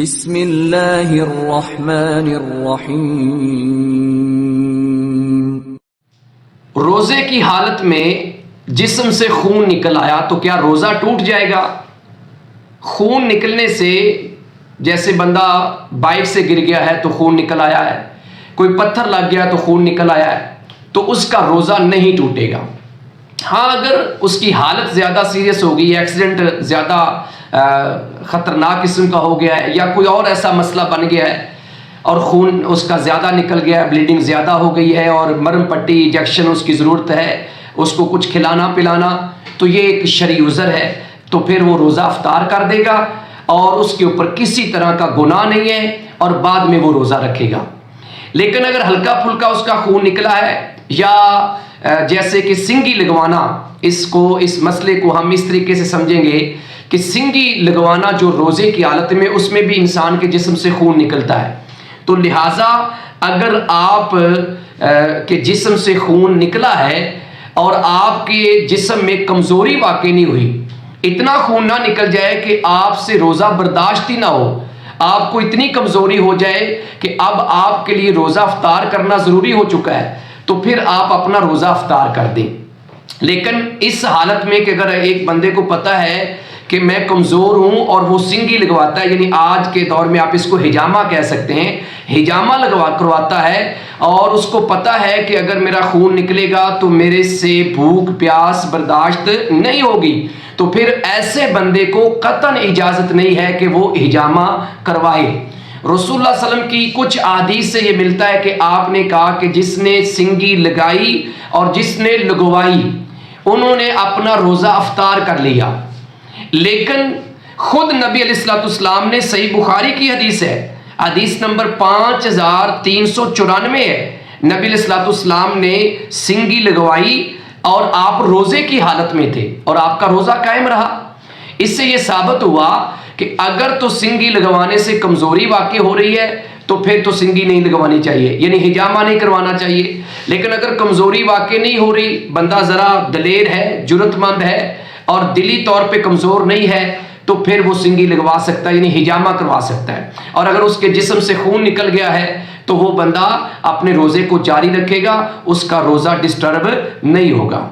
بسم اللہ الرحمن الرحیم۔ روزے کی حالت میں جسم سے خون نکل آیا تو کیا روزہ ٹوٹ جائے گا؟ خون نکلنے سے جیسے بندہ بائک سے گر گیا ہے تو خون نکل آیا ہے، کوئی پتھر لگ گیا تو خون نکل آیا ہے، تو اس کا روزہ نہیں ٹوٹے گا۔ ہاں، اگر اس کی حالت زیادہ سیریس ہو گئی، ایکسیڈنٹ زیادہ خطرناک قسم کا ہو گیا ہے، یا کوئی اور ایسا مسئلہ بن گیا ہے اور خون اس کا زیادہ نکل گیا ہے، بلیڈنگ زیادہ ہو گئی ہے اور مرہم پٹی انجیکشن اس کی ضرورت ہے، اس کو کچھ کھلانا پلانا، تو یہ ایک شرعی عذر ہے، تو پھر وہ روزہ افطار کر دے گا اور اس کے اوپر کسی طرح کا گناہ نہیں ہے اور بعد میں وہ روزہ رکھے گا۔ لیکن اگر ہلکا پھلکا اس کا خون نکلا ہے، یا جیسے کہ سنگی لگوانا، اس مسئلے کو ہم اس طریقے سے سمجھیں گے کہ سنگی لگوانا جو روزے کی حالت میں، اس میں بھی انسان کے جسم سے خون نکلتا ہے، تو لہٰذا اگر آپ کے جسم سے خون نکلا ہے اور آپ کے جسم میں کمزوری واقع نہیں ہوئی، اتنا خون نہ نکل جائے کہ آپ سے روزہ برداشت ہی نہ ہو، آپ کو اتنی کمزوری ہو جائے کہ اب آپ کے لیے روزہ افطار کرنا ضروری ہو چکا ہے، تو پھر آپ اپنا روزہ افطار کر دیں۔ لیکن اس حالت میں کہ اگر ایک بندے کو پتہ ہے کہ میں کمزور ہوں اور وہ سنگی لگواتا ہے، یعنی آج کے دور میں آپ اس کو حجامہ کہہ سکتے ہیں، حجامہ کرواتا ہے اور اس کو پتہ ہے کہ اگر میرا خون نکلے گا تو میرے سے بھوک پیاس برداشت نہیں ہوگی، تو پھر ایسے بندے کو قطعاً اجازت نہیں ہے کہ وہ حجامہ کروائے۔ رسول اللہ صلی اللہ علیہ وسلم کی کچھ احادیث سے یہ ملتا ہے کہ آپ نے کہا کہ جس نے سنگی لگائی اور جس نے لگوائی، انہوں نے اپنا روزہ افطار کر لیا۔ لیکن خود نبی علیہ السلام نے، صحیح بخاری کی حدیث ہے، حدیث نمبر 5394 ہے، نبی علیہ السلام نے سنگی لگوائی اور آپ روزے کی حالت میں تھے اور آپ کا روزہ قائم رہا۔ اس سے یہ ثابت ہوا کہ اگر تو سنگی لگوانے سے کمزوری واقع ہو رہی ہے تو پھر تو سنگی نہیں لگوانی چاہیے، یعنی حجامہ نہیں کروانا چاہیے۔ لیکن اگر کمزوری واقع نہیں ہو رہی، بندہ ذرا دلیر ہے، جرأت مند ہے اور دلی طور پہ کمزور نہیں ہے، تو پھر وہ سنگی لگوا سکتا ہے، یعنی حجامہ کروا سکتا ہے۔ اور اگر اس کے جسم سے خون نکل گیا ہے تو وہ بندہ اپنے روزے کو جاری رکھے گا، اس کا روزہ ڈسٹرب نہیں ہوگا۔